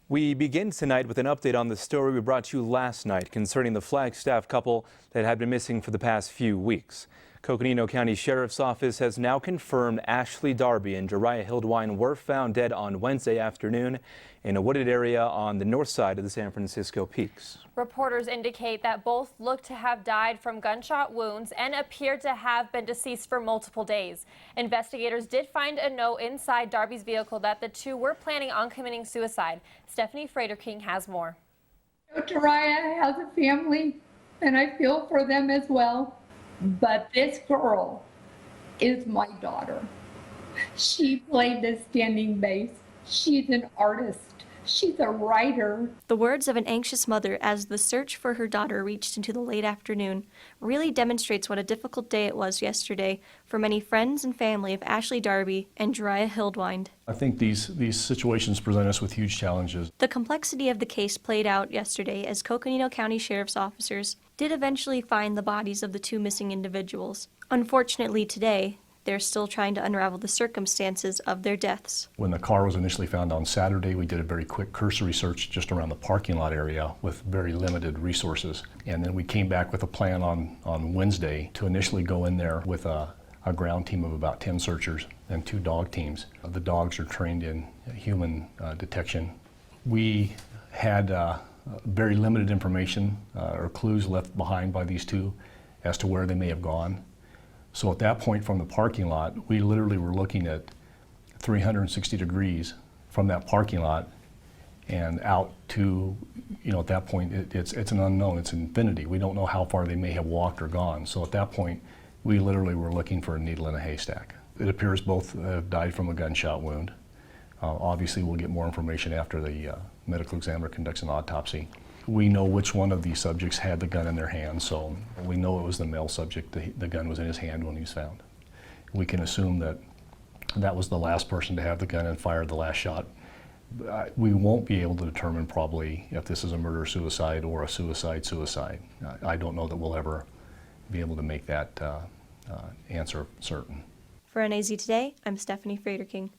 We begin tonight with an update on the story we brought you last night concerning the Flagstaff couple that had been missing for the past few weeks. Coconino County Sheriff's Office has now confirmed Ashley Darby and Jeriah Hildwine were found dead on Wednesday afternoon in a wooded area on the north side of the San Francisco Peaks. Reporters indicate that both look to have died from gunshot wounds and appear to have been deceased for multiple days. Investigators did find a note inside Darby's vehicle that the two were planning on committing suicide. Stephanie Frater-King has more. Jeriah has a family, and I feel for them as well. But this girl is my daughter. She played the standing bass. She's an artist. She's a writer. The words of an anxious mother as the search for her daughter reached into the late afternoon really demonstrates what a difficult day it was yesterday for many friends and family of Ashley Darby and Jeriah Hildwine. I think these situations present us with huge challenges. The complexity of the case played out yesterday as Coconino County Sheriff's officers did eventually find the bodies of the two missing individuals. Unfortunately today, they're still trying to unravel the circumstances of their deaths. When the car was initially found on Saturday, we did a very quick cursory search just around the parking lot area with very limited resources. And then we came back with a plan on Wednesday to initially go in there with a ground team of about 10 searchers and 2 dog teams. The dogs are trained in human detection. We had very limited information or clues left behind by these two as to where they may have gone. So at that point from the parking lot, we literally were looking at 360 degrees from that parking lot and out to, at that point, it's an unknown, it's infinity. We don't know how far they may have walked or gone. So at that point, we literally were looking for a needle in a haystack. It appears both have died from a gunshot wound. Obviously, we'll get more information after the medical examiner conducts an autopsy. We know which one of these subjects had the gun in their hand, so we know it was the male subject. The gun was in his hand when he was found. We can assume that that was the last person to have the gun and fired the last shot. We won't be able to determine probably if this is a murder-suicide or a suicide-suicide. I don't know that we'll ever be able to make that answer certain. For NAZ Today, I'm Stephanie Frater-King.